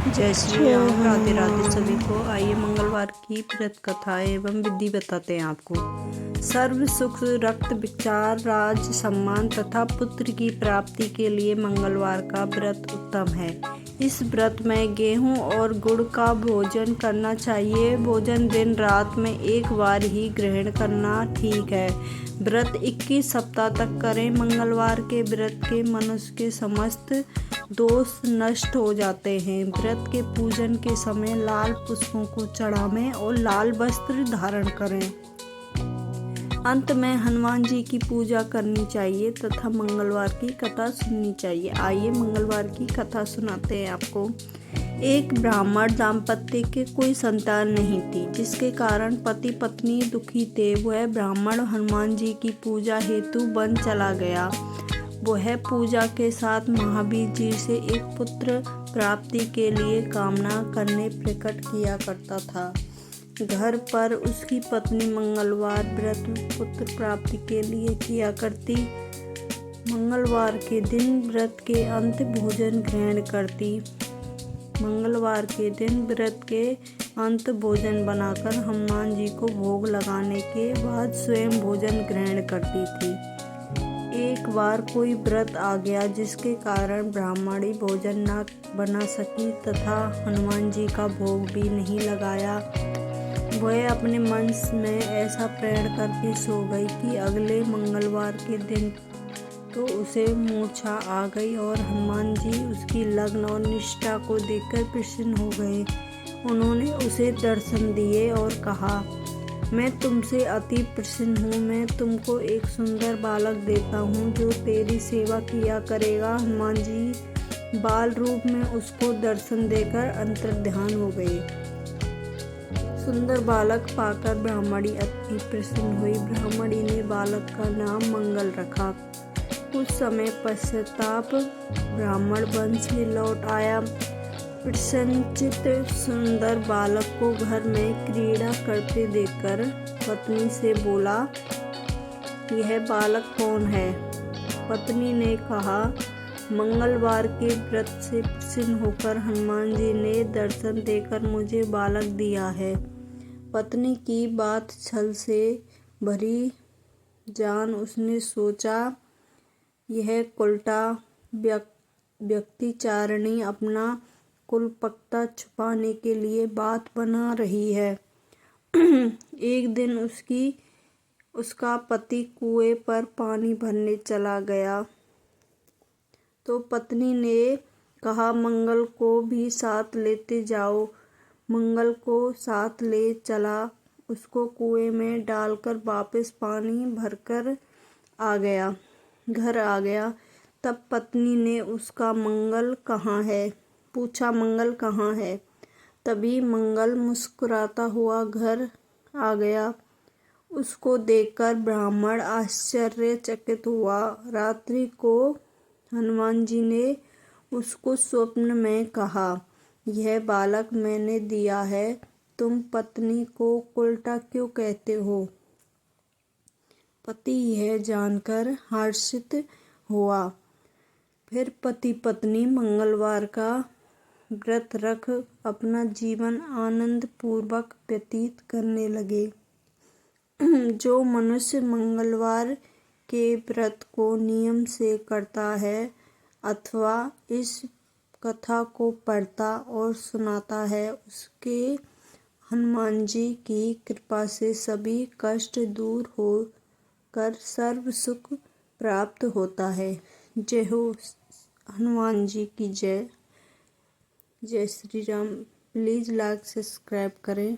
जय श्री जय राम। राधे राधे सभी हनुमान। को। आइए मंगलवार की व्रत कथा एवं विधि बताते हैं आपको। सर्व सुख, रक्त, विचार, राज, सम्मान तथा पुत्र की प्राप्ति के लिए मंगलवार का व्रत उत्तम है। इस व्रत में गेहूं और गुड़ का भोजन करना चाहिए। भोजन दिन रात में एक बार ही ग्रहण करना ठीक है। व्रत 21 सप्ताह तक करें। मंगलवार के व्रत के मनुष्य के समस्त दोष नष्ट हो जाते हैं। व्रत के पूजन के समय लाल पुष्पों को चढ़ावें और लाल वस्त्र धारण करें। अंत में हनुमान जी की पूजा करनी चाहिए तथा मंगलवार की कथा सुननी चाहिए। आइए मंगलवार की कथा सुनाते हैं आपको। एक ब्राह्मण दाम्पत्य के कोई संतान नहीं थी, जिसके कारण पति पत्नी दुखी थे। वह ब्राह्मण हनुमान जी की पूजा हेतु वन चला गया। वह पूजा के साथ महावीर जी से एक पुत्र प्राप्ति के लिए कामना करने प्रकट किया करता था। घर पर उसकी पत्नी मंगलवार व्रत पुत्र प्राप्ति के लिए किया करती। मंगलवार के दिन व्रत के अंत भोजन ग्रहण करती। मंगलवार के दिन व्रत के अंत भोजन बनाकर हनुमान जी को भोग लगाने के बाद स्वयं भोजन ग्रहण करती थी। एक बार कोई व्रत आ गया, जिसके कारण ब्राह्मणी भोजन न बना सकी तथा हनुमान जी का भोग भी नहीं लगाया। वह अपने मन में ऐसा प्रण करके सो गई कि अगले मंगलवार के दिन तो उसे मूर्छा आ गई और हनुमान जी उसकी लगन और निष्ठा को देखकर प्रसन्न हो गए। उन्होंने उसे दर्शन दिए और कहा, मैं तुमसे अति प्रसन्न हूँ। मैं तुमको एक सुंदर बालक देता हूँ जो तेरी सेवा किया करेगा। हनुमान जी बाल रूप में उसको दर्शन देकर अंतर्ध्यान हो गए। सुंदर बालक पाकर ब्राह्मणी अति प्रसन्न हुई। ब्राह्मणी ने बालक का नाम मंगल रखा। कुछ समय पश्चात ब्राह्मण वन से लौट आया। प्रसन्नचित्त सुंदर बालक को घर में क्रीड़ा करते देखकर पत्नी से बोला, यह बालक कौन है? पत्नी ने कहा, मंगलवार के व्रत से प्रसन्न होकर हनुमान जी ने दर्शन देकर मुझे बालक दिया है। पत्नी की बात छल से भरी जान उसने सोचा, यह कुलटा व्यक्तिचारिणी अपना कुलपक्ता छुपाने के लिए बात बना रही है। एक दिन उसका पति कुएं पर पानी भरने चला गया तो पत्नी ने कहा, मंगल को भी साथ लेते जाओ। मंगल को साथ ले चला। उसको कुएं में डालकर वापस पानी भरकर घर आ गया। तब पत्नी ने उसका मंगल कहाँ है पूछा, मंगल कहाँ है? तभी मंगल मुस्कुराता हुआ घर आ गया। उसको देखकर ब्राह्मण आश्चर्यचकित हुआ। रात्रि को हनुमान जी ने उसको स्वप्न में कहा, यह बालक मैंने दिया है, तुम पत्नी को उल्टा क्यों कहते हो? पति यह जानकर हर्षित हुआ। फिर पति पत्नी मंगलवार का व्रत रख अपना जीवन आनंद पूर्वक व्यतीत करने लगे। जो मनुष्य मंगलवार के व्रत को नियम से करता है अथवा इस कथा को पढ़ता और सुनाता है, उसके हनुमान जी की कृपा से सभी कष्ट दूर हो कर सर्व सुख प्राप्त होता है। जय हो हनुमान जी की जय। जय Shri Ram. Please like subscribe करें।